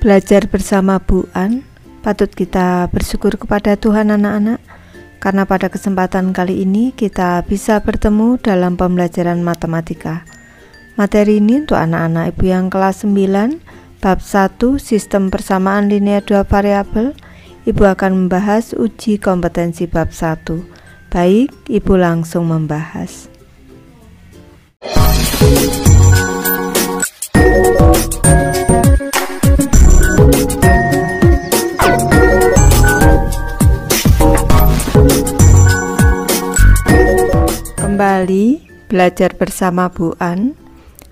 Belajar bersama Bu An, patut kita bersyukur kepada Tuhan anak-anak, karena pada kesempatan kali ini kita bisa bertemu dalam pembelajaran matematika. Materi ini untuk anak-anak ibu yang kelas 9, bab 1, sistem persamaan linear dua variabel. Ibu akan membahas uji kompetensi bab 1. Baik, ibu langsung membahas. Kembali belajar bersama Bu An,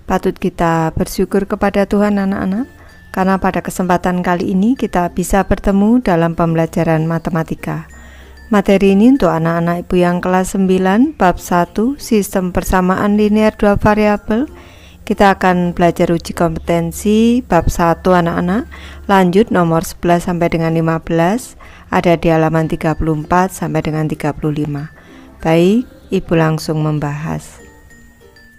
patut kita bersyukur kepada Tuhan anak-anak, karena pada kesempatan kali ini kita bisa bertemu dalam pembelajaran matematika. Materi ini untuk anak-anak ibu yang kelas 9, bab 1, sistem persamaan linear dua variabel. Kita akan belajar uji kompetensi bab 1 anak-anak, lanjut nomor 11 sampai dengan 15, ada di halaman 34 sampai dengan 35. Baik, ibu langsung membahas.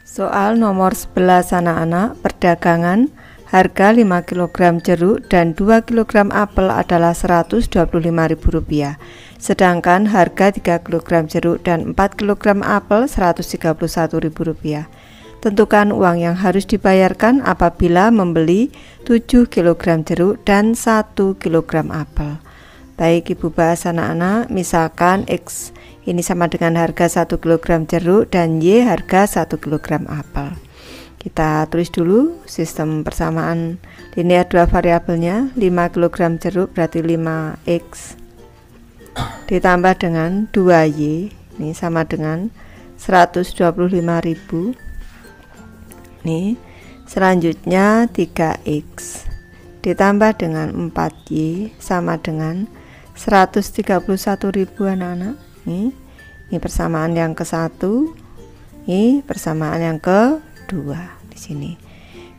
Soal nomor 11 anak-anak, perdagangan, harga 5 kg jeruk dan 2 kg apel adalah Rp125.000, sedangkan harga 3 kg jeruk dan 4 kg apel Rp131.000. Tentukan uang yang harus dibayarkan apabila membeli 7 kg jeruk dan 1 kg apel. Baik, ibu bahas anak-anak, misalkan X ini sama dengan harga 1 kg jeruk dan Y harga 1 kg apel. Kita tulis dulu sistem persamaan linear dua variabelnya. 5 kg jeruk berarti 5X ditambah dengan 2Y, ini sama dengan 125.000. Nih, selanjutnya 3X ditambah dengan 4Y sama dengan 131.000 anak-anak. Ini persamaan yang ke-1, ini persamaan yang ke-2 di sini.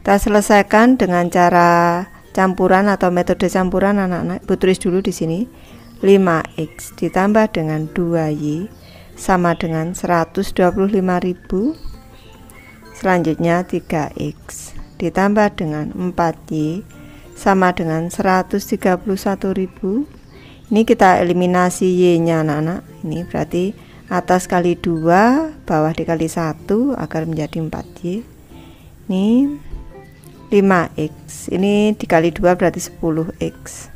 Kita selesaikan dengan cara campuran atau metode campuran anak-anak. Ibu tulis dulu di sini. 5X ditambah dengan 2Y sama dengan 125.000. Selanjutnya 3X ditambah dengan 4Y sama dengan 131.000. Ini kita eliminasi Y-nya anak-anak. Ini berarti atas kali 2, bawah dikali 1 agar menjadi 4Y. Ini 5X. Ini dikali 2 berarti 10X.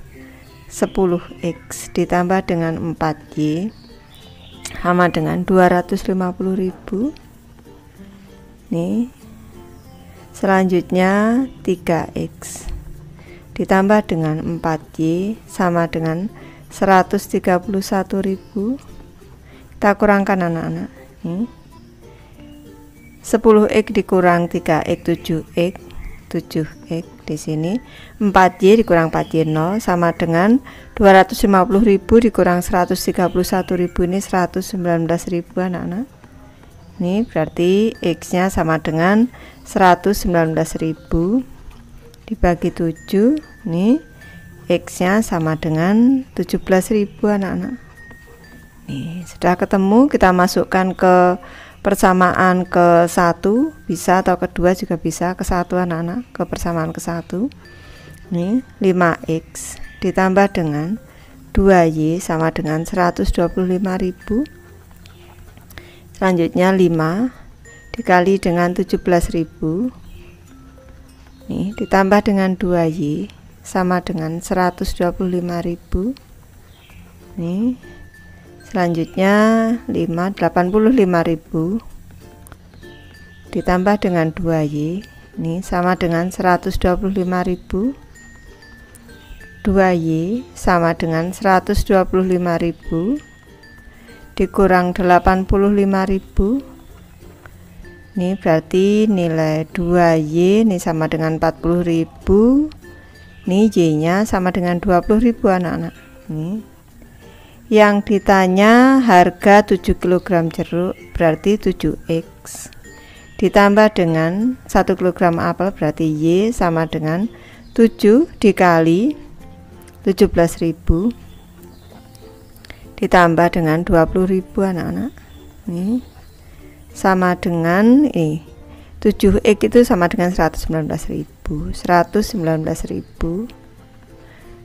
10X ditambah dengan 4Y sama dengan 250.000. Nih. Selanjutnya 3X ditambah dengan 4Y sama dengan 131.000. Kita kurangkan anak-anak. 10X dikurang 3X 7X di sini. 4Y dikurang 4Y 0 sama dengan 250.000 dikurang 131.000, ini 119.000 anak-anak. Ini berarti X-nya sama dengan 119.000 dibagi 7. Nih, X-nya sama dengan 17.000 anak-anak. Nih, sudah ketemu, kita masukkan ke persamaan ke-1 bisa, atau ke-2 juga bisa, ke-1 anak-anak, ke persamaan ke-1. Nih, 5X ditambah dengan 2Y sama dengan 125.000. Selanjutnya 5 dikali dengan 17.000. Nih, ditambah dengan 2Y sama dengan 125.000. Nih, selanjutnya 85.000 ditambah dengan 2Y, ini sama dengan 125.000. 2Y sama dengan 125.000 dikurang 85.000. Ini berarti nilai 2Y ini sama dengan 40.000. Ini Y-nya sama dengan 20.000 anak-anak. Ini yang ditanya harga 7 kg jeruk berarti 7X ditambah dengan 1 kg apel berarti Y sama dengan 7 dikali 17.000 ditambah dengan 20.000 anak-anak. Ini sama dengan 7X itu sama dengan 119.000.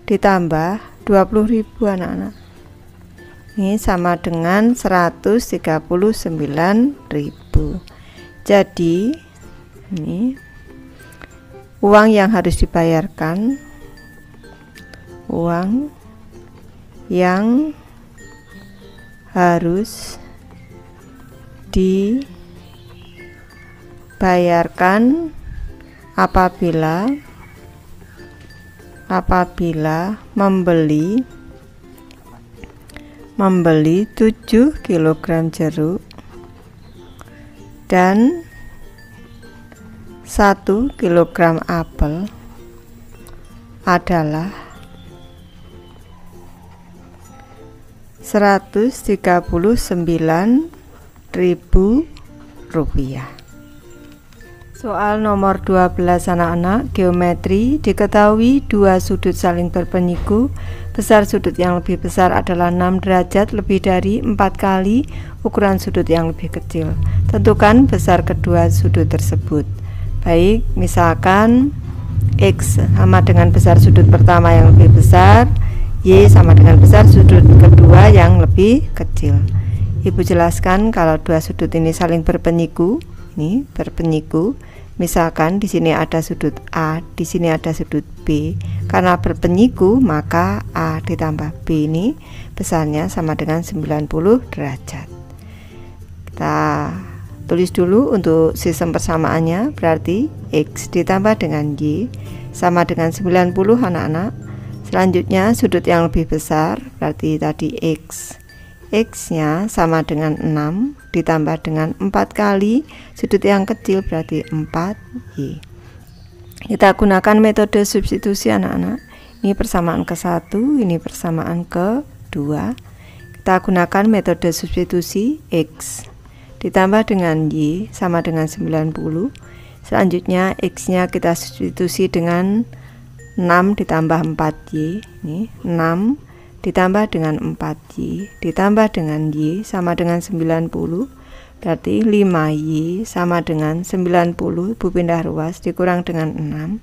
ditambah 20.000 anak-anak. Ini sama dengan 139.000. Jadi ini uang yang harus dibayarkan, uang yang harus dibayarkan apabila membeli 7 kg jeruk dan 1 kg apel adalah 139.000 rupiah. Soal nomor 12 anak-anak, geometri. Diketahui dua sudut saling berpenyiku. Besar sudut yang lebih besar adalah 6 derajat lebih dari 4 kali ukuran sudut yang lebih kecil. Tentukan besar kedua sudut tersebut. Baik, misalkan X sama dengan besar sudut pertama yang lebih besar, Y sama dengan besar sudut kedua yang lebih kecil. Ibu jelaskan kalau dua sudut ini saling berpenyiku. Ini berpenyiku. Misalkan di sini ada sudut A, di sini ada sudut B. Karena berpenyiku, maka A ditambah B ini besarnya sama dengan 90 derajat. Kita tulis dulu untuk sistem persamaannya, berarti X ditambah dengan Y sama dengan 90 anak-anak. Selanjutnya sudut yang lebih besar, berarti tadi X. X-nya sama dengan 6 ditambah dengan 4 kali sudut yang kecil, berarti 4Y. Kita gunakan metode substitusi anak-anak. Ini persamaan ke-1, ini persamaan ke-2. Kita gunakan metode substitusi. X ditambah dengan Y sama dengan 90. Selanjutnya X-nya kita substitusi dengan 6 ditambah 4Y. Ini 6 ditambah dengan 4Y ditambah dengan Y sama dengan 90, berarti 5Y sama dengan 90. Ibu pindah ruas, dikurang dengan 6.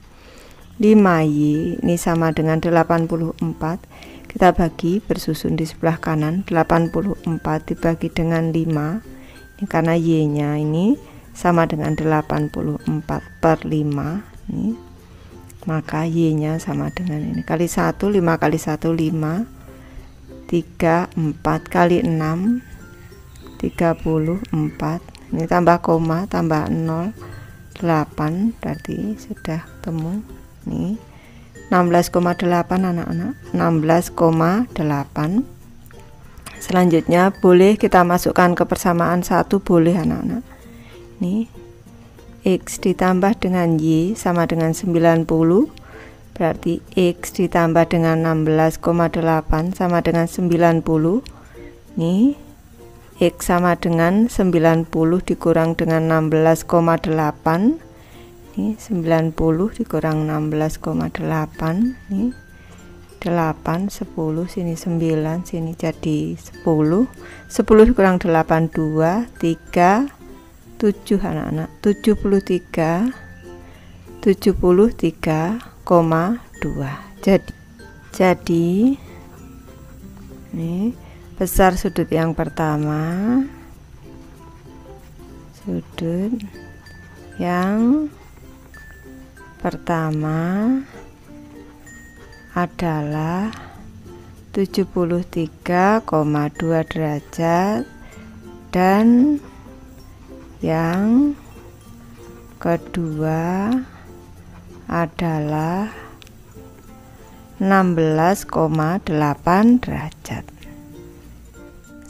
5Y ini sama dengan 84. Kita bagi bersusun di sebelah kanan. 84 dibagi dengan 5, ini karena Y nya ini sama dengan 84 per 5 ini, maka Y nya sama dengan ini kali 1, 5 kali 1 5, 3, 4 kali 6, 34. Ini tambah koma, tambah 0, 8, berarti sudah ketemu. Ini 16,8 anak-anak, 16,8. Selanjutnya boleh kita masukkan ke persamaan 1, boleh anak-anak. Ini X ditambah dengan Y sama dengan 90. Berarti X ditambah dengan 16,8 sama dengan 90. Nih, X sama dengan 90 dikurang dengan 16,8. Nih, 90 dikurang 16,8. Nih, 8, 10, sini 9, sini jadi 10. 10 dikurang 8, 2, 3, 7 anak-anak. 73,2. Jadi ini besar sudut yang pertama, sudut yang pertama adalah 73,2 derajat dan yang kedua adalah 16,8 derajat.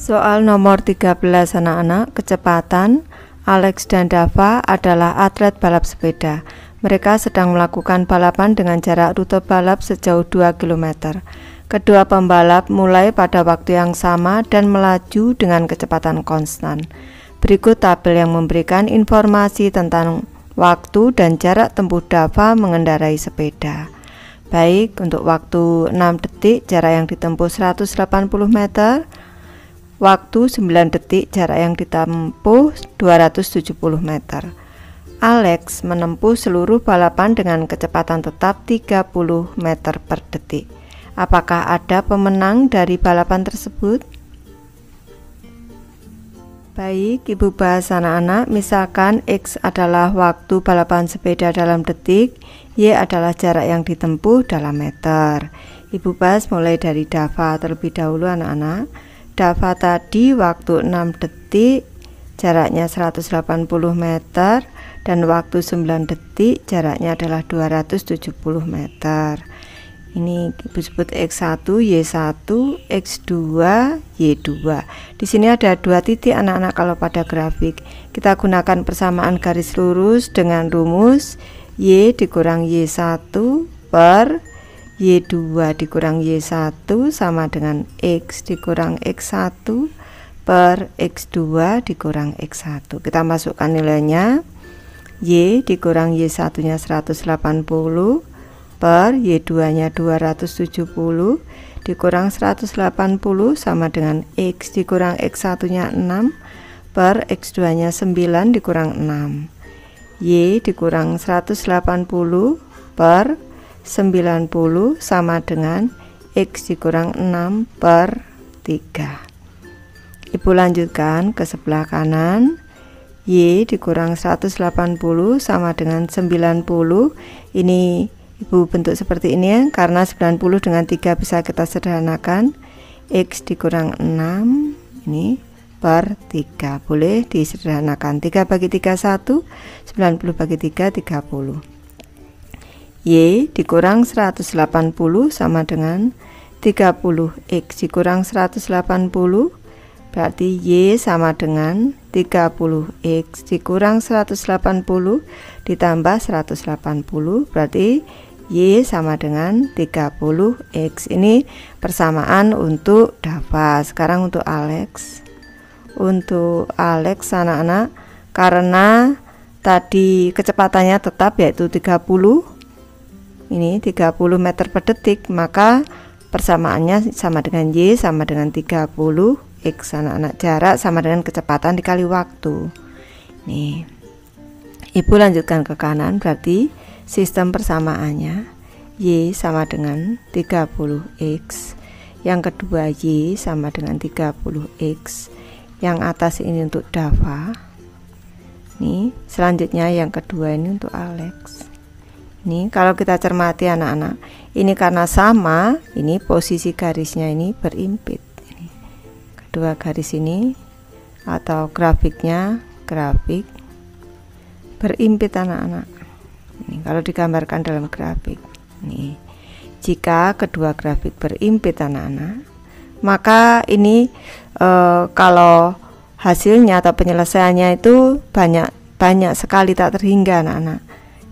Soal nomor 13 anak-anak, kecepatan. Alex dan Dava adalah atlet balap sepeda. Mereka sedang melakukan balapan dengan jarak rute balap sejauh 2 km. Kedua pembalap mulai pada waktu yang sama dan melaju dengan kecepatan konstan. Berikut tabel yang memberikan informasi tentang waktu dan jarak tempuh Dava mengendarai sepeda. Baik, untuk waktu 6 detik jarak yang ditempuh 180 meter, waktu 9 detik jarak yang ditempuh 270 meter. Alex menempuh seluruh balapan dengan kecepatan tetap 30 meter per detik. Apakah ada pemenang dari balapan tersebut? Baik, Ibu bahas anak-anak, misalkan X adalah waktu balapan sepeda dalam detik, Y adalah jarak yang ditempuh dalam meter. Ibu bahas mulai dari Dava terlebih dahulu anak-anak. Dava tadi waktu 6 detik, jaraknya 180 meter, dan waktu 9 detik, jaraknya adalah 270 meter. Ini Ibu sebut X1, Y1, X2, Y2. Di sini ada 2 titik anak-anak kalau pada grafik. Kita gunakan persamaan garis lurus dengan rumus Y dikurang Y1 per Y2 dikurang Y1 sama dengan X dikurang X1 per X2 dikurang X1. Kita masukkan nilainya. Y dikurang Y1 nya 180 per Y2 nya 270 dikurang 180 sama dengan X dikurang X1 nya 6 per X2 nya 9 dikurang 6. Y dikurang 180 per 90 sama dengan X dikurang 6 per 3. Ibu lanjutkan ke sebelah kanan. Y dikurang 180 sama dengan 90. Ini Ibu bentuk seperti ini ya, karena 90 dengan 3 bisa kita sederhanakan. X dikurang 6 ini per 3, boleh disederhanakan. 3 bagi 3 1, 90 bagi 3 30. Y dikurang 180 sama dengan 30. X dikurang 180 berarti Y sama dengan 30. X dikurang 180 ditambah 180 berarti Y sama dengan 30X. Ini persamaan untuk Dava. Sekarang untuk Alex. Untuk Alex anak-anak, karena tadi kecepatannya tetap yaitu 30. Ini 30 meter per detik, maka persamaannya sama dengan Y sama dengan 30X anak-anak. Jarak sama dengan kecepatan dikali waktu. Nih. Ibu lanjutkan ke kanan, berarti sistem persamaannya Y sama dengan 30X. Yang kedua Y sama dengan 30X. Yang atas ini untuk Dava. Nih, selanjutnya yang kedua ini untuk Alex. Ini kalau kita cermati anak-anak, ini karena sama, ini posisi garisnya ini berimpit. Ini kedua garis ini atau grafiknya grafik berimpit anak-anak. Ini kalau digambarkan dalam grafik. Nih, jika kedua grafik berimpit anak-anak, maka ini kalau hasilnya atau penyelesaiannya itu banyak sekali tak terhingga anak-anak.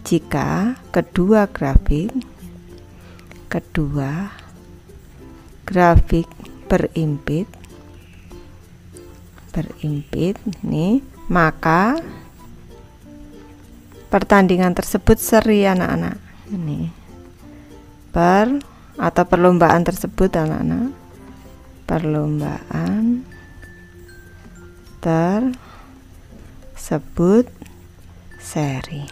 Jika kedua grafik berimpit nih, maka pertandingan tersebut seri anak-anak. Ini atau perlombaan tersebut anak-anak, perlombaan tersebut seri.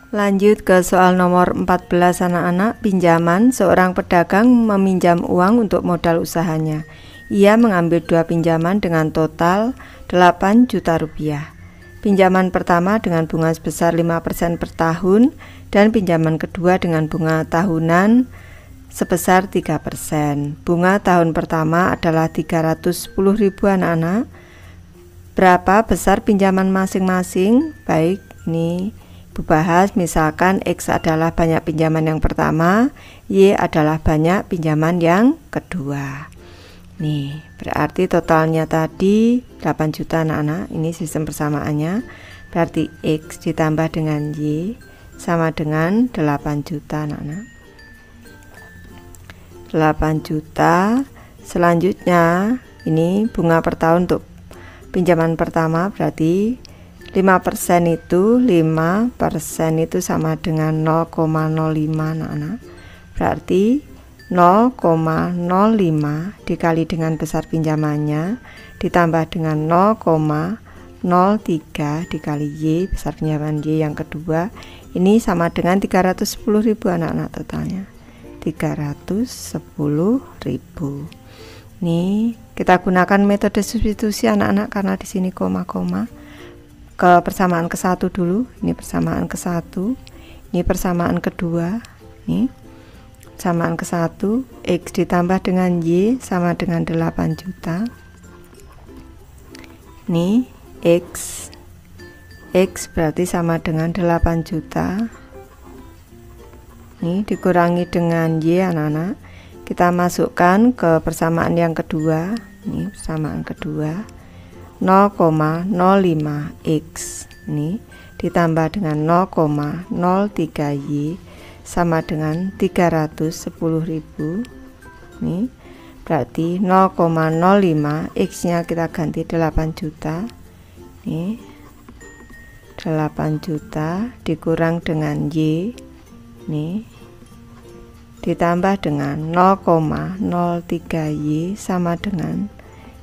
Lanjut ke soal nomor 14 anak-anak. Pinjaman. Seorang pedagang meminjam uang untuk modal usahanya. Ia mengambil 2 pinjaman dengan total 8 juta rupiah. Pinjaman pertama dengan bunga sebesar 5% per tahun dan pinjaman kedua dengan bunga tahunan sebesar 3%. Bunga tahun pertama adalah 310.000 anak-anak. Berapa besar pinjaman masing-masing? Baik, ini Ibu bahas, misalkan X adalah banyak pinjaman yang pertama, Y adalah banyak pinjaman yang kedua. Nih, berarti totalnya tadi 8 juta anak-anak. Ini sistem persamaannya. Berarti X ditambah dengan Y sama dengan 8 juta anak-anak. 8 juta. Selanjutnya ini bunga per tahun untuk pinjaman pertama, berarti 5% itu sama dengan 0,05 anak-anak. Berarti 0,05 dikali dengan besar pinjamannya ditambah dengan 0,03 dikali Y, besar pinjaman Y yang kedua, ini sama dengan 310.000 anak-anak totalnya. 310.000. Nih, kita gunakan metode substitusi anak-anak karena di sini koma-koma. Ke persamaan ke-1 dulu. Ini persamaan ke-1. Ini persamaan kedua. Nih. Persamaan ke-1, X ditambah dengan Y sama dengan 8 juta. Nih, X berarti sama dengan 8 juta. Nih, dikurangi dengan Y anak-anak. Kita masukkan ke persamaan yang kedua. Ini persamaan kedua 0,05x ini ditambah dengan 0,03y sama dengan 310.000. Nih berarti 0,05 x nya kita ganti 8 juta. Nih 8 juta dikurang dengan y nih ditambah dengan 0,03y sama dengan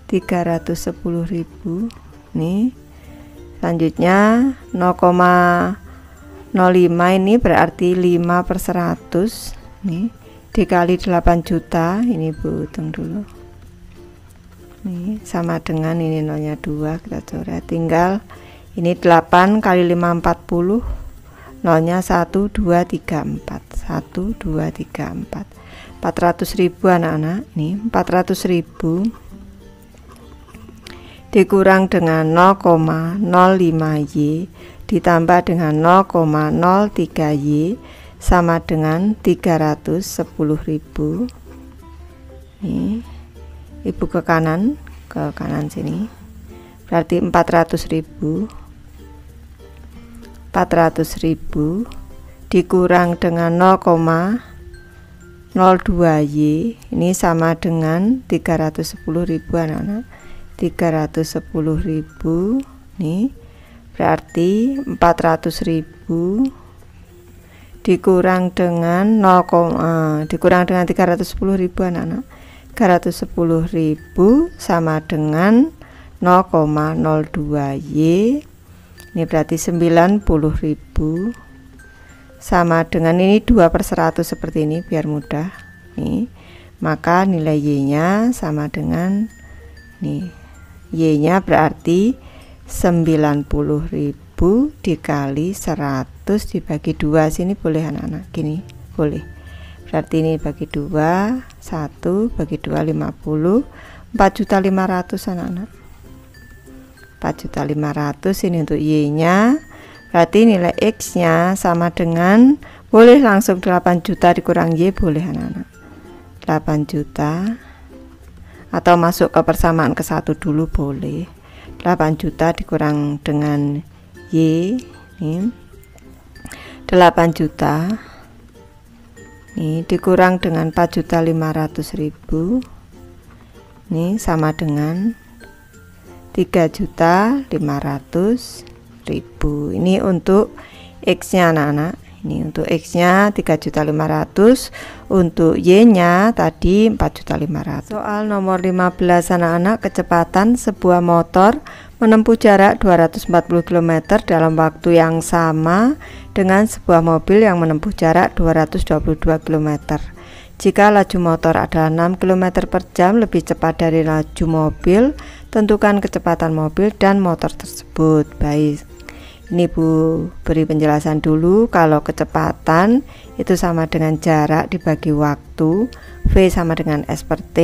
310.000. nih selanjutnya 0,05 ini berarti 5/100 nih dikali 8 juta. Ini Bu hitung dulu nih sama dengan ini nolnya 2 kita coret, tinggal ini 8 kali 5 40, nolnya 1 2 3 4 1 2 3 4 400.000 anak-anak. Nih 400.000 dikurang dengan 0,05y ditambah dengan 0,03y sama dengan 310.000. Nih Ibu ke kanan sini berarti 400.000 dikurang dengan 0,02y ini sama dengan 310.000 anak-anak. 310.000 nih berarti 400.000 dikurang dengan 310.000 anak-anak. 310.000 sama dengan 0,02y ini berarti 90.000 sama dengan ini 2/100 seperti ini biar mudah nih, maka nilai y nya sama dengan nih y nya berarti 90.000 dikali 100 dibagi 2. Sini boleh anak-anak gini boleh, berarti ini bagi 2 1 bagi 2 50 4.500.000 anak-anak. 4.500.000 ini untuk y nya berarti nilai x nya sama dengan boleh langsung 8 juta dikurang y boleh anak-anak 8 juta atau masuk ke persamaan ke-1 dulu boleh. 8 juta dikurang dengan y ini 8 juta ini dikurang dengan 4.500.000 ini sama dengan 3.500.000. ini untuk x nya anak-anak. Ini untuk x nya 3.500.000, untuk y nya tadi 4.500.000. Soal nomor 15 anak-anak, kecepatan sebuah motor menempuh jarak 240 km dalam waktu yang sama dengan sebuah mobil yang menempuh jarak 222 km. Jika laju motor adalah 6 km per jam lebih cepat dari laju mobil, tentukan kecepatan mobil dan motor tersebut. Baik, ini Bu beri penjelasan dulu. Kalau kecepatan itu sama dengan jarak dibagi waktu, V sama dengan S per T.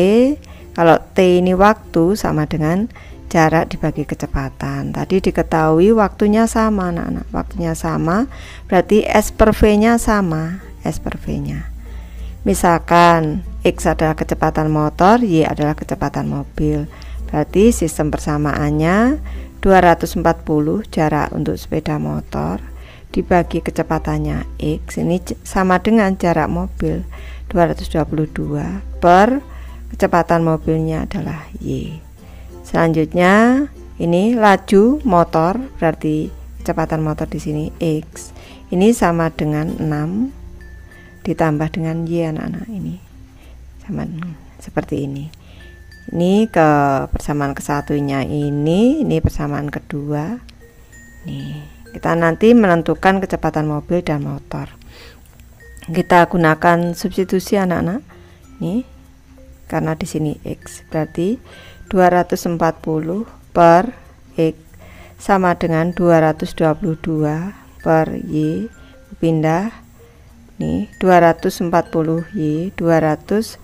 Kalau T ini waktu sama dengan jarak dibagi kecepatan. Tadi diketahui waktunya sama anak-anak, waktunya sama berarti S per V nya sama, S per V nya. Misalkan X adalah kecepatan motor, Y adalah kecepatan mobil, berarti sistem persamaannya 240 jarak untuk sepeda motor dibagi kecepatannya X ini sama dengan jarak mobil 222 per kecepatan mobilnya adalah Y. Selanjutnya ini laju motor, berarti kecepatan motor di sini X ini sama dengan 6 ditambah dengan Y anak-anak. Ini sama seperti ini. Ini ke persamaan ke-1-nya ini persamaan kedua. Nih, kita nanti menentukan kecepatan mobil dan motor. Kita gunakan substitusi anak-anak. Nih, karena di sini X berarti 240 per X sama dengan 222 per Y, pindah nih 240 Y, 240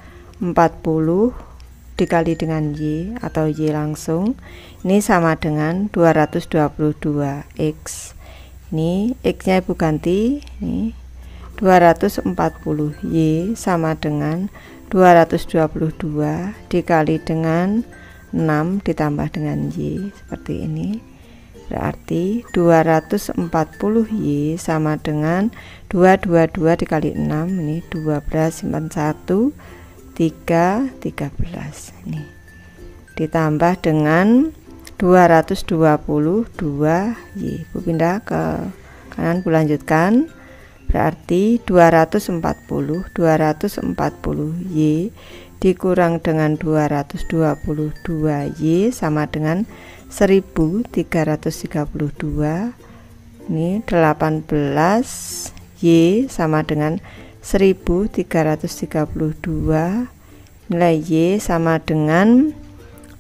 dikali dengan Y atau Y langsung, ini sama dengan 222 X. Ini X nya ibu ganti, nih 240 Y sama dengan 222 dikali dengan 6 ditambah dengan Y, seperti ini. Berarti 240 Y sama dengan 222 dikali 6, ini 12 simpan 1, 3, 13. Ini ditambah dengan 222 Y. Bu pindah ke kanan, bu lanjutkan. Berarti 240 Y dikurang dengan 222 Y sama dengan 1332. Ini 18 Y sama dengan 1332. Nilai Y sama dengan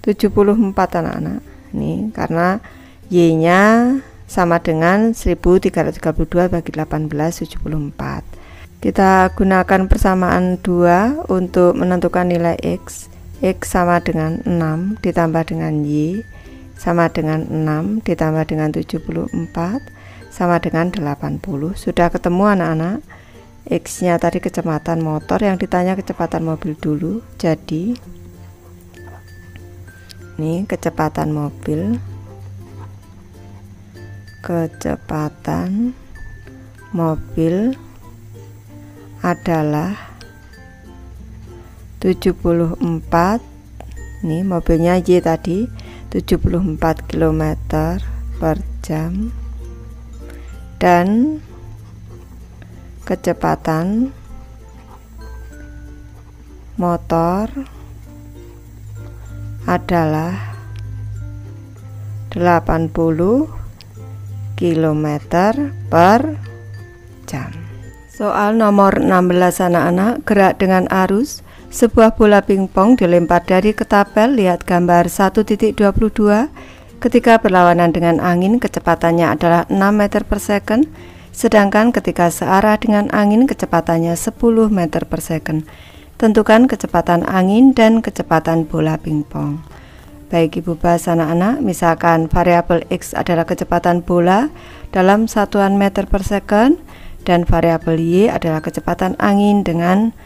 74 anak-anak. Ini karena Y nya sama dengan 1332 bagi 18, 74. Kita gunakan persamaan 2 untuk menentukan nilai X. X sama dengan 6 ditambah dengan Y sama dengan 6 ditambah dengan 74 sama dengan 80. Sudah ketemu anak-anak. X nya tadi kecepatan motor, yang ditanya kecepatan mobil dulu. Jadi ini kecepatan mobil, adalah 74. Nih mobilnya Y tadi 74 km per jam, dan kecepatan motor adalah 80 km per jam. Soal nomor 16 anak-anak, gerak dengan arus. Sebuah bola pingpong dilempar dari ketapel. Lihat gambar 1.22. Ketika berlawanan dengan angin, kecepatannya adalah 6 meter per second, sedangkan ketika searah dengan angin, kecepatannya 10 meter per second. Tentukan kecepatan angin dan kecepatan bola pingpong. Baik, ibu bahas anak-anak, misalkan variabel X adalah kecepatan bola dalam satuan meter per second, dan variabel Y adalah kecepatan angin dengan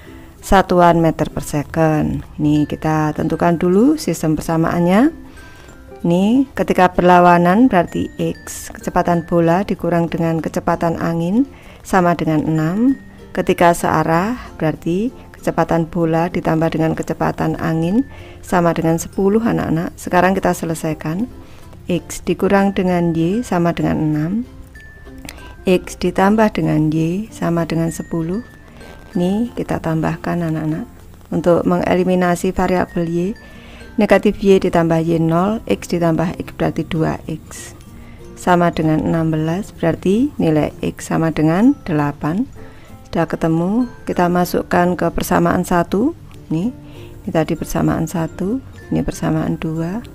satuan meter per second. Ini kita tentukan dulu sistem persamaannya. Ini ketika berlawanan berarti X, kecepatan bola dikurang dengan kecepatan angin sama dengan 6. Ketika searah berarti kecepatan bola ditambah dengan kecepatan angin sama dengan 10 anak-anak. Sekarang kita selesaikan. X dikurang dengan Y sama dengan 6. X ditambah dengan Y sama dengan 10. Ini kita tambahkan anak-anak. Untuk mengeliminasi variabel Y, negatif Y ditambah Y 0, X ditambah X berarti 2X sama dengan 16, berarti nilai X sama dengan 8. Sudah ketemu, kita masukkan ke persamaan 1. Ini tadi persamaan 1, ini persamaan 2.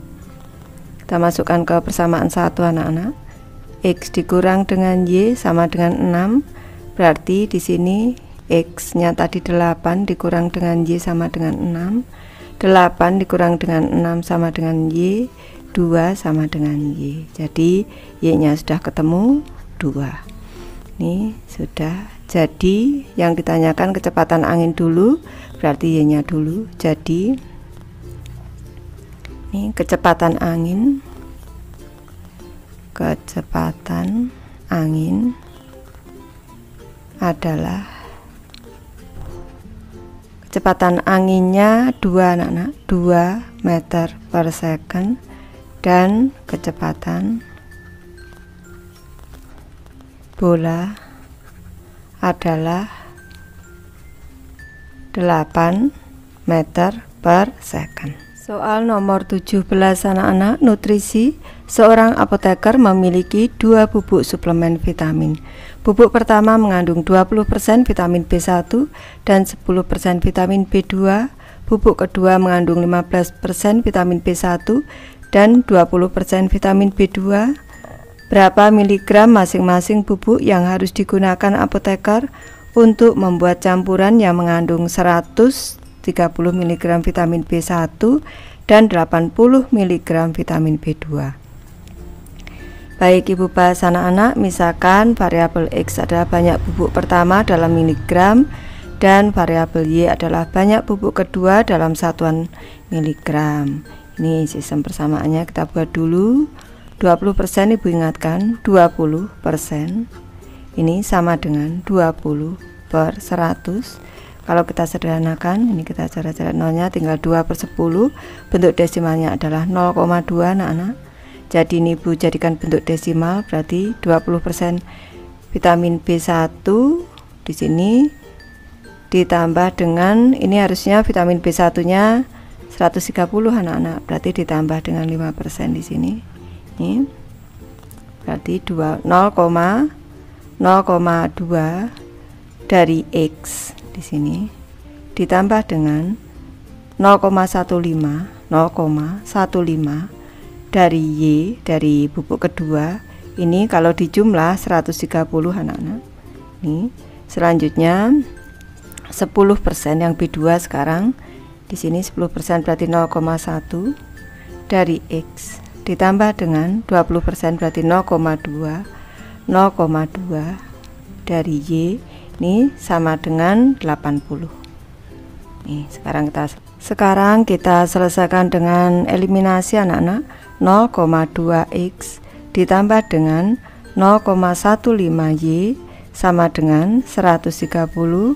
Kita masukkan ke persamaan 1 anak-anak. X dikurang dengan Y sama dengan 6, berarti di sini X nya tadi 8 dikurang dengan Y sama dengan 6. 8 dikurang dengan 6 sama dengan Y, 2 sama dengan Y. Jadi Y nya sudah ketemu 2. Ini sudah. Jadi yang ditanyakan kecepatan angin dulu, berarti Y nya dulu. Jadi ini kecepatan angin adalah, kecepatan anginnya 2 anak-anak, 2 meter per second, dan kecepatan bola adalah 8 meter per second. Soal nomor 17 anak-anak, nutrisi. Seorang apoteker memiliki 2 bubuk suplemen vitamin. Bubuk pertama mengandung 20% vitamin B1 dan 10% vitamin B2. Bubuk kedua mengandung 15% vitamin B1 dan 20% vitamin B2. Berapa miligram masing-masing bubuk yang harus digunakan apoteker untuk membuat campuran yang mengandung 130 mg vitamin B1 dan 80 mg vitamin B2. Baik Ibu bahas anak-anak, misalkan variabel X adalah banyak bubuk pertama dalam miligram dan variabel Y adalah banyak bubuk kedua dalam satuan miligram. Ini sistem persamaannya kita buat dulu. 20% Ibu ingatkan, 20% ini sama dengan 20/100. Kalau kita sederhanakan, ini kita cara-cara nolnya tinggal 2/10. Bentuk desimalnya adalah 0,2 anak-anak. Jadi ini Ibu jadikan bentuk desimal, berarti 20% vitamin B1 di sini ditambah dengan, ini harusnya vitamin B1 nya 130 anak-anak, berarti ditambah dengan 5% di sini. Ini berarti 0,2 dari X di sini ditambah dengan 0,15 dari Y dari bubuk kedua. Ini kalau dijumlah 130 anak-anak. Ini selanjutnya 10% yang B2 sekarang di sini 10% berarti 0,1 dari X ditambah dengan 20% berarti 0,2 dari Y. Ini sama dengan 80. Nih, sekarang kita selesaikan dengan eliminasi anak-anak. 0,2X ditambah dengan 0,15Y sama dengan 130.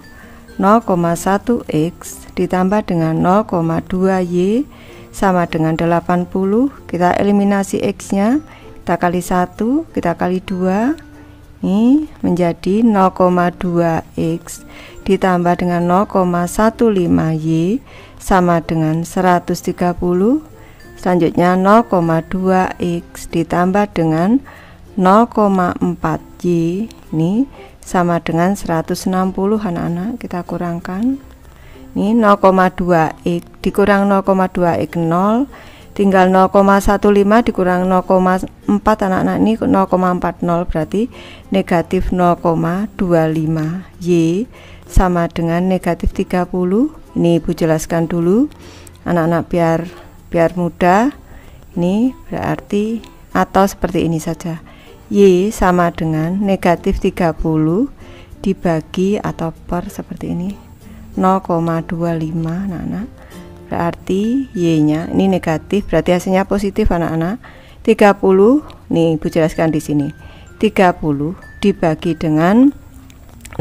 0,1X ditambah dengan 0,2Y sama dengan 80. Kita eliminasi X nya, kita kali 1, kita kali 2. Ini menjadi 0,2X ditambah dengan 0,15Y sama dengan 130. Selanjutnya 0,2X ditambah dengan 0,4Y ini sama dengan 160 anak-anak. Kita kurangkan. Ini 0,2X dikurang 0,2X 0, tinggal 0,15 dikurang 0,4 anak-anak, ini 0,40 berarti negatif 0,25Y sama dengan negatif 30. Ini Ibu jelaskan dulu anak-anak biar mudah. Ini berarti atau seperti ini saja, Y sama dengan negatif 30 dibagi atau per seperti ini 0,25 anak-anak. Berarti Y nya ini negatif, berarti hasilnya positif anak-anak. 30 nih Ibu jelaskan di sini, 30 dibagi dengan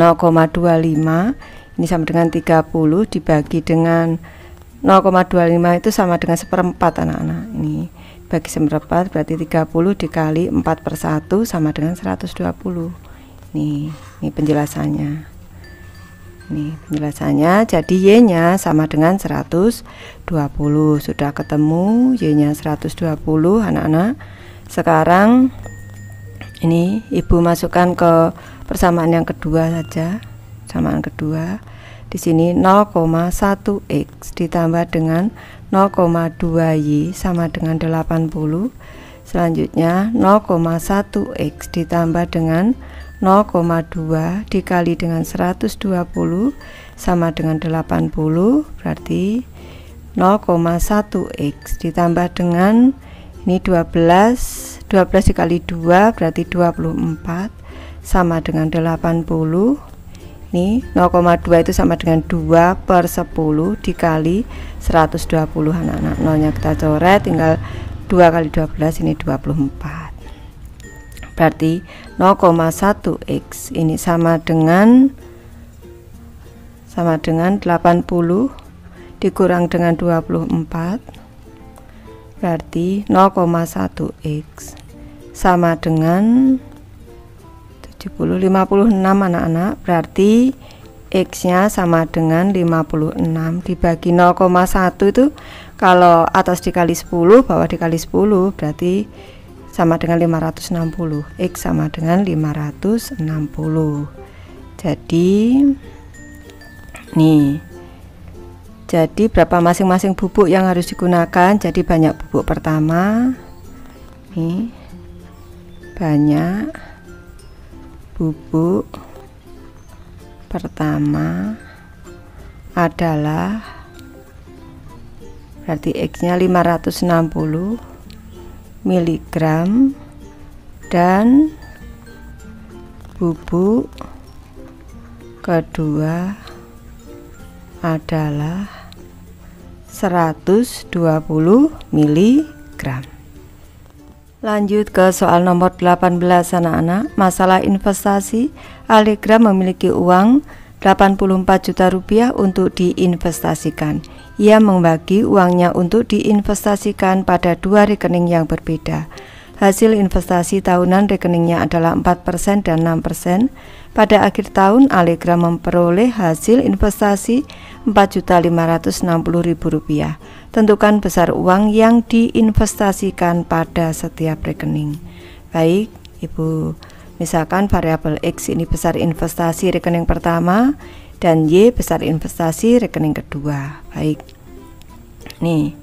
0,25 ini sama dengan 30 dibagi dengan 0,25 itu sama dengan 1/4 anak-anak. Ini bagi 1/4 berarti 30 dikali 4/1 sama dengan 120. Ini penjelasannya. Ini penjelasannya. Jadi Y nya sama dengan 120. Sudah ketemu Y nya 120 anak-anak. Sekarang ini Ibu masukkan ke persamaan yang kedua saja. Persamaan kedua. Di sini 0,1X ditambah dengan 0,2Y sama dengan 80. Selanjutnya 0,1X ditambah dengan 0,2 dikali dengan 120 sama dengan 80, berarti 0,1X ditambah dengan ini 12 dikali 2 berarti 24 sama dengan 80. Ini 0,2 itu sama dengan 2/10 dikali 120 anak-anak. Nolnya kita coret, tinggal 2 kali 12 ini 24. Berarti 0,1X ini sama dengan 80 dikurang dengan 24, berarti 0,1X sama dengan 56 anak-anak. Berarti X nya sama dengan 56 dibagi 0,1 itu Kalau atas dikali 10, bawah dikali 10 berarti sama dengan 560. X sama dengan 560. Jadi nih, jadi berapa masing-masing bubuk yang harus digunakan? Jadi banyak bubuk pertama, nih banyak bubuk pertama adalah, berarti X nya 560 mg, dan bubuk kedua adalah 120 mg. Lanjut ke soal nomor 18 anak-anak. Masalah investasi. Allegra memiliki uang 84 juta rupiah untuk diinvestasikan. Ia membagi uangnya untuk diinvestasikan pada dua rekening yang berbeda. Hasil investasi tahunan rekeningnya adalah 4% dan 6%. Pada akhir tahun, Allegra memperoleh hasil investasi Rp4.560.000. Tentukan besar uang yang diinvestasikan pada setiap rekening. Baik, Ibu, misalkan variabel X ini besar investasi rekening pertama dan Y besar investasi rekening kedua. Baik, nih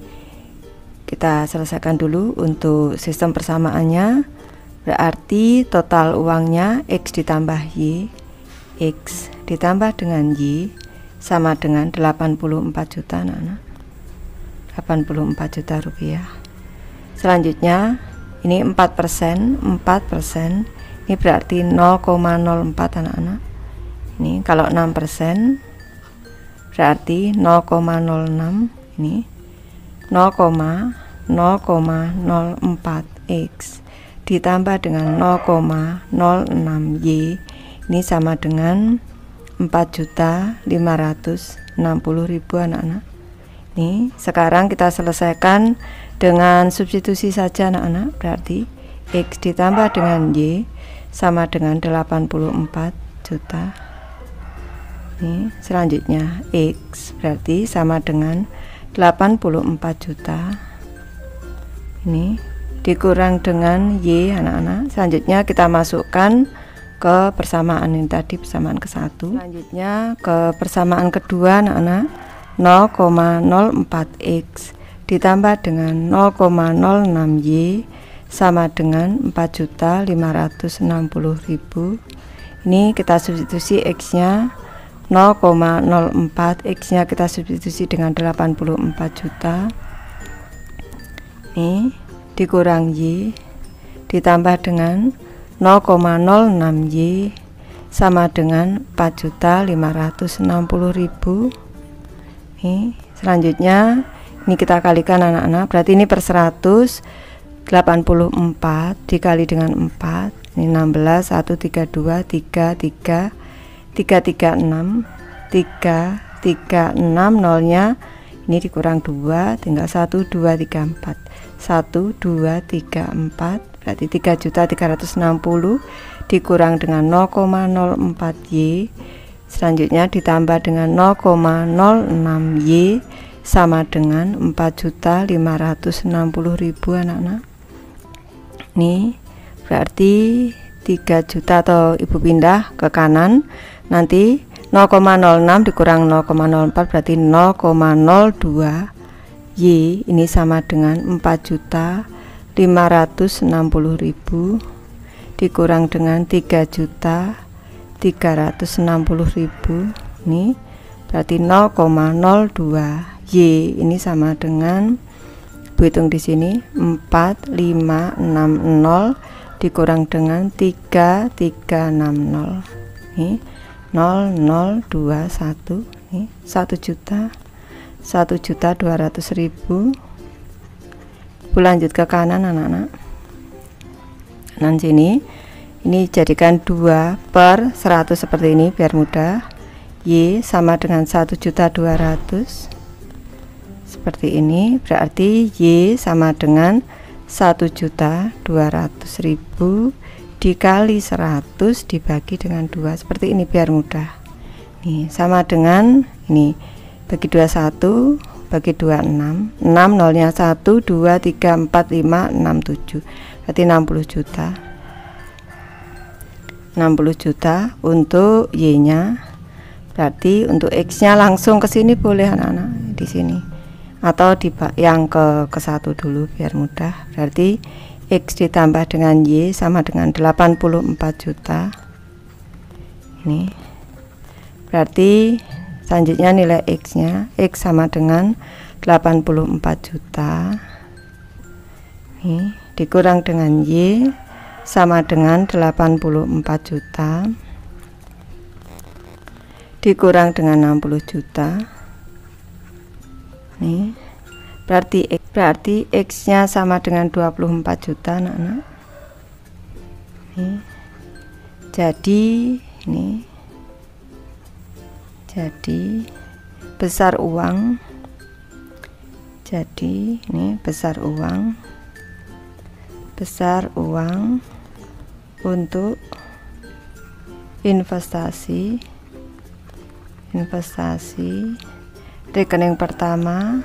kita selesaikan dulu untuk sistem persamaannya. Berarti total uangnya X ditambah Y, X ditambah dengan Y sama dengan 84 juta anak-anak. 84 juta rupiah. Selanjutnya ini 4%, ini berarti 0,04 anak-anak. Ini kalau 6% berarti 0,06, ini 0,04 X ditambah dengan 0,06 Y, ini sama dengan 4.560.000 anak-anak. Nih, sekarang kita selesaikan dengan substitusi saja anak-anak. Berarti X ditambah dengan Y sama dengan 84 juta. Nih, selanjutnya X berarti sama dengan 84 juta. Ini dikurang dengan Y anak-anak. Selanjutnya kita masukkan ke persamaan ini tadi, persamaan ke-1. Selanjutnya ke persamaan kedua anak-anak. 0,04 X ditambah dengan 0,06 Y sama dengan 4.560.000. Ini kita substitusi X nya 0,04, X nya kita substitusi dengan 84 juta. Ini dikurang Y ditambah dengan 0,06 Y sama dengan 4.560.000. Selanjutnya ini kita kalikan anak-anak, berarti ini per 100, 84 dikali dengan 4, ini 16, 132, 33, 336, 336, nolnya ini dikurang 2, tinggal 1, 2, 3, 4, 1, 2, 3, 4, berarti 3.360.000 dikurang dengan 0,04 Y, selanjutnya ditambah dengan 0,06 Y sama dengan 4.560.000 anak-anak. Nih berarti 3 juta, atau Ibu pindah ke kanan, nanti 0,06 dikurang 0,04 berarti 0,02 Y, ini sama dengan 4.560.000 dikurang dengan 3.360.000, ini berarti 0,02 Y, ini sama dengan, hitung di sini, 4560 dikurang dengan 3360, ini 0021, ini 1.200.000. Lanjut ke kanan anak-anak, kanan sini, ini jadikan 2 per 100 seperti ini biar mudah. Y sama dengan 1.200.000 seperti ini, berarti Y sama dengan 1.200.000 dikali 100 dibagi dengan 2 seperti ini biar mudah. Nih sama dengan ini, bagi 21 bagi 2 6. 6 nolnya 1 2 3 4 5 6 7. Berarti 60 juta. 60 juta untuk Y-nya. Berarti untuk X-nya langsung ke sini boleh anak-anak, di sini. Atau di yang ke satu dulu biar mudah. Berarti X ditambah dengan Y sama dengan 84 juta. Ini. Berarti selanjutnya nilai X-nya, X sama dengan 84 juta. Ini dikurang dengan Y sama dengan 84 juta dikurang dengan 60 juta. Nih, berarti X nya sama dengan 24 juta anak-anak. Nih, jadi ini besar uang. Jadi ini besar uang untuk investasi rekening pertama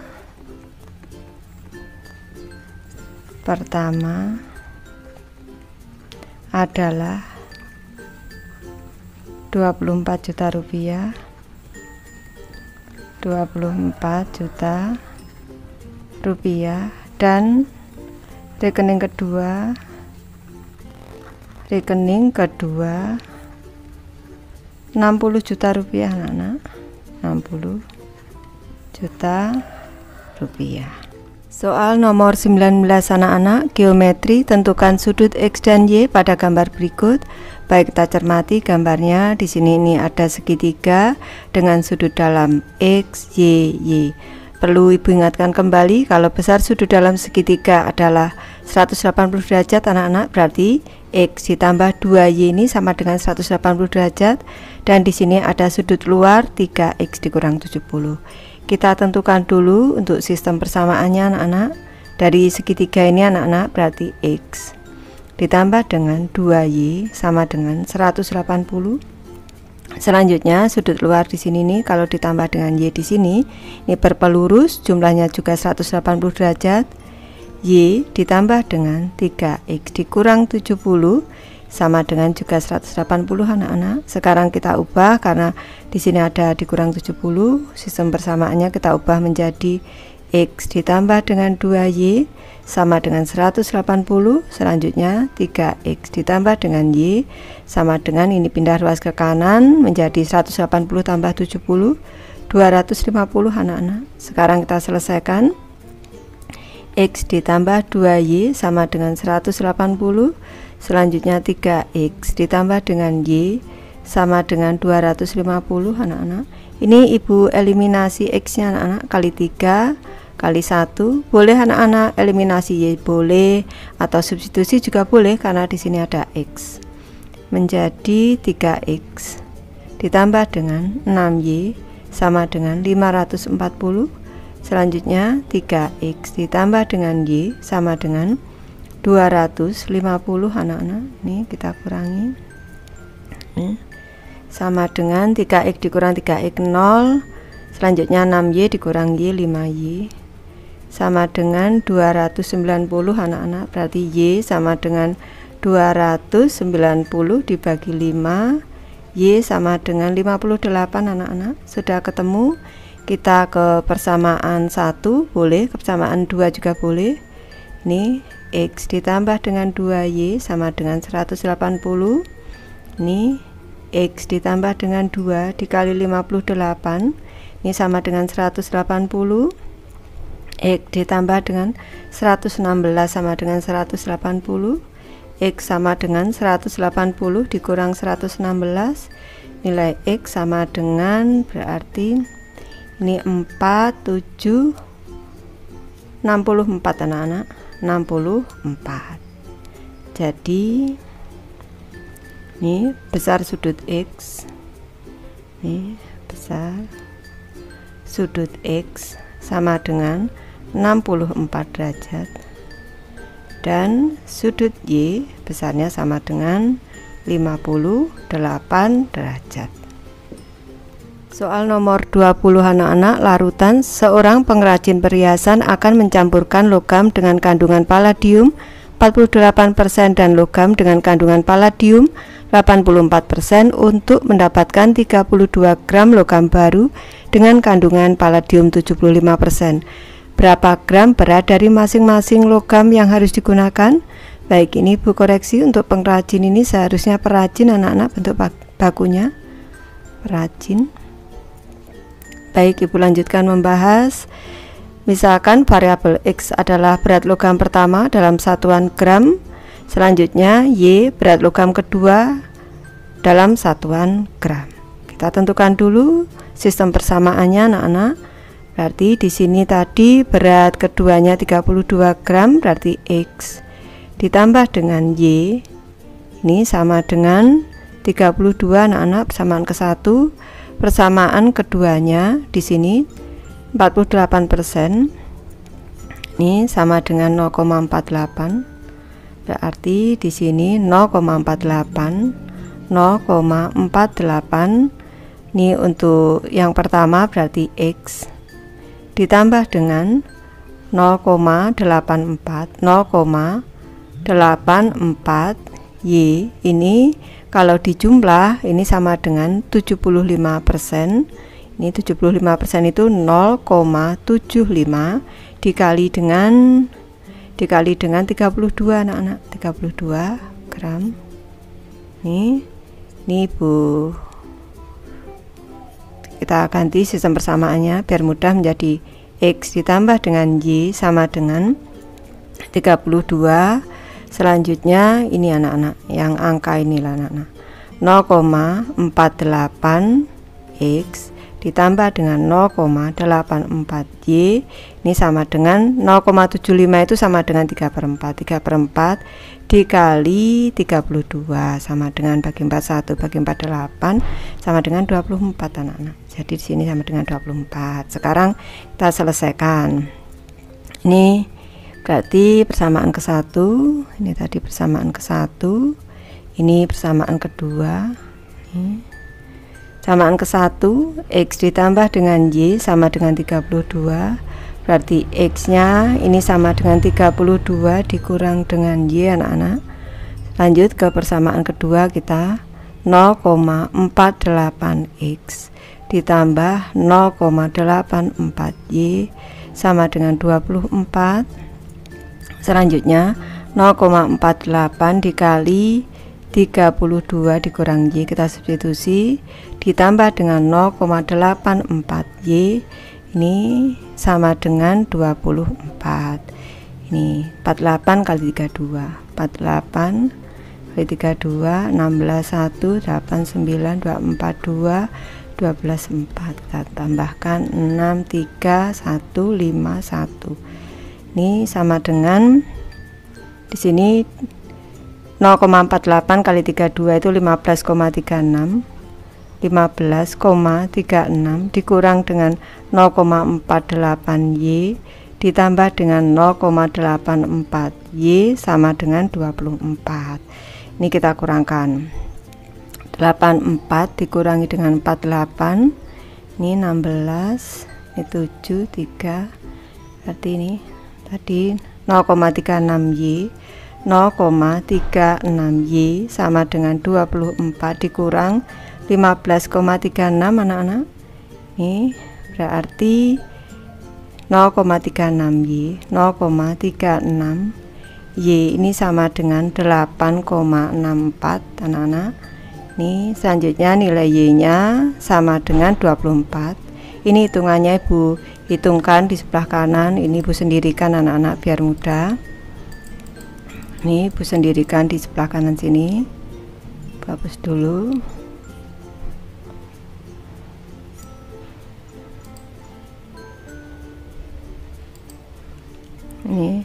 adalah 24 juta rupiah. 24 juta rupiah. Dan rekening kedua 60 juta rupiah anak-anak. 60 juta rupiah. Soal nomor 19 anak-anak, geometri, tentukan sudut X dan Y pada gambar berikut. Baik, kita cermati gambarnya. Di sini ini ada segitiga dengan sudut dalam X, Y, Y. Perlu Ibu ingatkan kembali kalau besar sudut dalam segitiga adalah 180 derajat anak-anak, berarti X ditambah 2Y ini sama dengan 180 derajat, dan di sini ada sudut luar 3X dikurang 70. Kita tentukan dulu untuk sistem persamaannya anak-anak. Dari segitiga ini anak-anak berarti X ditambah dengan 2Y sama dengan 180. Selanjutnya sudut luar di sini nih kalau ditambah dengan Y di sini ini berpelurus, jumlahnya juga 180 derajat. Y ditambah dengan 3X dikurang 70 sama dengan juga 180 anak-anak. Sekarang kita ubah karena di sini ada dikurang 70, sistem persamaannya kita ubah menjadi X ditambah dengan 2Y sama dengan 180. Selanjutnya 3X ditambah dengan Y sama dengan, ini pindah ruas ke kanan menjadi 180 tambah 70 250 anak-anak. Sekarang kita selesaikan. X ditambah 2Y sama dengan 180. Selanjutnya 3X ditambah dengan Y sama dengan 250 anak-anak. Ini Ibu eliminasi X nya anak-anak, kali 3 kali 1. Boleh anak-anak eliminasi Y boleh, atau substitusi juga boleh karena di sini ada X. Menjadi 3X ditambah dengan 6Y sama dengan 540. Selanjutnya 3X ditambah dengan Y sama dengan 250 anak-anak. Nih kita kurangi. Sama dengan 3X dikurang 3X 0. Selanjutnya 6Y dikurang Y 5Y sama dengan 290 anak-anak. Berarti Y sama dengan 290 dibagi 5, Y sama dengan 58 anak-anak. Sudah ketemu. Kita ke persamaan 1 boleh, ke persamaan 2 juga boleh. Ini X ditambah dengan 2Y sama dengan 180. Ini X ditambah dengan 2 dikali 58, ini sama dengan 180. X ditambah dengan 116 sama dengan 180. X sama dengan 180 dikurang 116. Nilai X sama dengan, berarti ini 4, 7, 64 anak-anak. 64. Jadi ini besar sudut X, ini besar sudut X sama dengan 64 derajat, dan sudut Y besarnya sama dengan 58 derajat. Soal nomor 20 anak-anak, larutan. Seorang pengrajin perhiasan akan mencampurkan logam dengan kandungan palladium 48% dan logam dengan kandungan palladium 84% untuk mendapatkan 32 gram logam baru dengan kandungan palladium 75%. Berapa gram berat dari masing-masing logam yang harus digunakan? Baik, ini Bu koreksi untuk pengrajin ini seharusnya perajin anak-anak bentuk bakunya. Perajin. Baik, Ibu lanjutkan membahas. Misalkan variabel X adalah berat logam pertama dalam satuan gram. Selanjutnya Y berat logam kedua dalam satuan gram. Kita tentukan dulu sistem persamaannya anak-anak. Berarti di sini tadi berat keduanya 32 gram, berarti X ditambah dengan Y ini sama dengan 32 anak-anak, persamaan ke 1. Persamaan keduanya di sini 48%. Ini sama dengan 0,48. Berarti di sini 0,48. Ini untuk yang pertama berarti X ditambah dengan 0,84 Y ini kalau dijumlah ini sama dengan 75%. Ini 75% itu 0,75 dikali dengan 32 anak-anak, 32 gram. Ini Bu, kita ganti sistem persamaannya biar mudah menjadi X ditambah dengan Y sama dengan 32. Selanjutnya ini anak-anak, yang angka inilah anak-anak, 0,48 X ditambah dengan 0,84 Y ini sama dengan 0,75 itu sama dengan 3/4. 3/4 dikali 32 sama dengan bagi 4 1 bagi 4 8 sama dengan 24 anak-anak. Jadi di sini sama dengan 24. Sekarang kita selesaikan. Ini berarti persamaan ke 1. Ini tadi persamaan ke 1. Ini persamaan kedua. Samaan ke 1, X ditambah dengan Y sama dengan 32. Berarti X nya ini sama dengan 32 dikurang dengan Y anak-anak. Lanjut ke persamaan kedua, kita 0,48 X ditambah 0,84 Y sama dengan 24. Selanjutnya 0,48 dikali 32 dikurang Y, kita substitusi, ditambah dengan 0,84 Y ini sama dengan 24. Ini 48 kali 32, 48 kali 32, 16 1 8 9 242 12 4. Kita tambahkan 6 3 1 5 1. Ini sama dengan di sini 0,48 kali 32 itu 15,36. 15,36 dikurang dengan 0,48 Y ditambah dengan 0,84 Y sama dengan 24. Ini kita kurangkan. 84 dikurangi dengan 48 ini 16, ini 7 3. Berarti ini tadi 0,36 Y. 0,36 Y sama dengan 24 dikurang 15,36 anak-anak. Ini berarti 0,36 Y. 0,36 Y ini sama dengan 8,64 anak-anak. Ini selanjutnya nilai Y nya sama dengan 24. Ini hitungannya Ibu hitungkan di sebelah kanan. Ini Ibu sendirikan anak-anak biar mudah. Ini Ibu sendirikan di sebelah kanan sini. Hapus dulu. Ini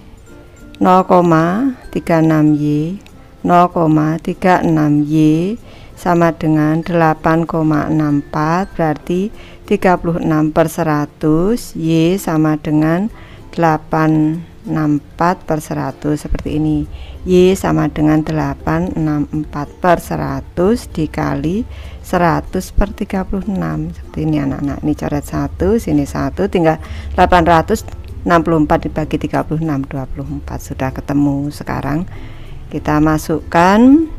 0,36 Y, 0,36 Y sama dengan 8,64, berarti 36/100. Y sama dengan 8 64/100 seperti ini. Y sama dengan 864/100 dikali 100/36 seperti ini anak-anak. Ini coret 1, sini 1, tinggal 864 dibagi 36, 24. Sudah ketemu. Sekarang kita masukkan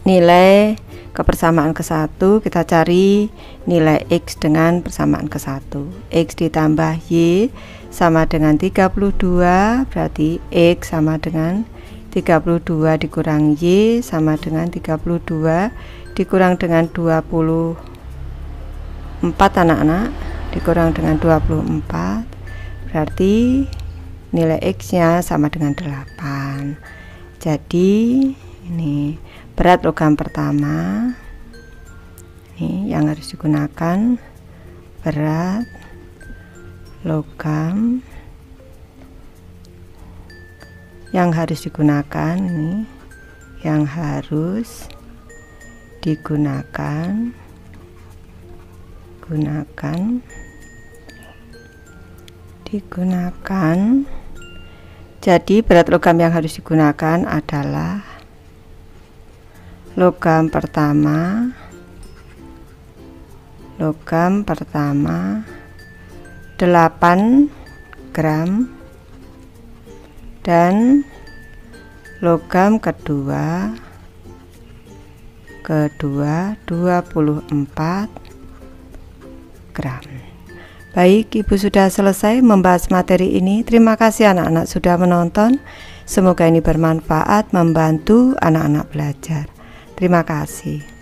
nilai ke persamaan ke-1, kita cari nilai X dengan persamaan ke-1. X ditambah Y sama dengan 32, berarti X sama dengan 32 dikurang Y sama dengan 32 dikurang dengan 24 anak-anak, dikurang dengan 24, berarti nilai X nya sama dengan 8. Jadi ini berat logam pertama, ini yang harus digunakan, berat logam yang harus digunakan, ini yang harus digunakan, jadi berat logam yang harus digunakan adalah logam pertama 8 gram dan logam kedua 24 gram. Baik, Ibu sudah selesai membahas materi ini. Terima kasih anak-anak sudah menonton. Semoga ini bermanfaat, membantu anak-anak belajar. Terima kasih.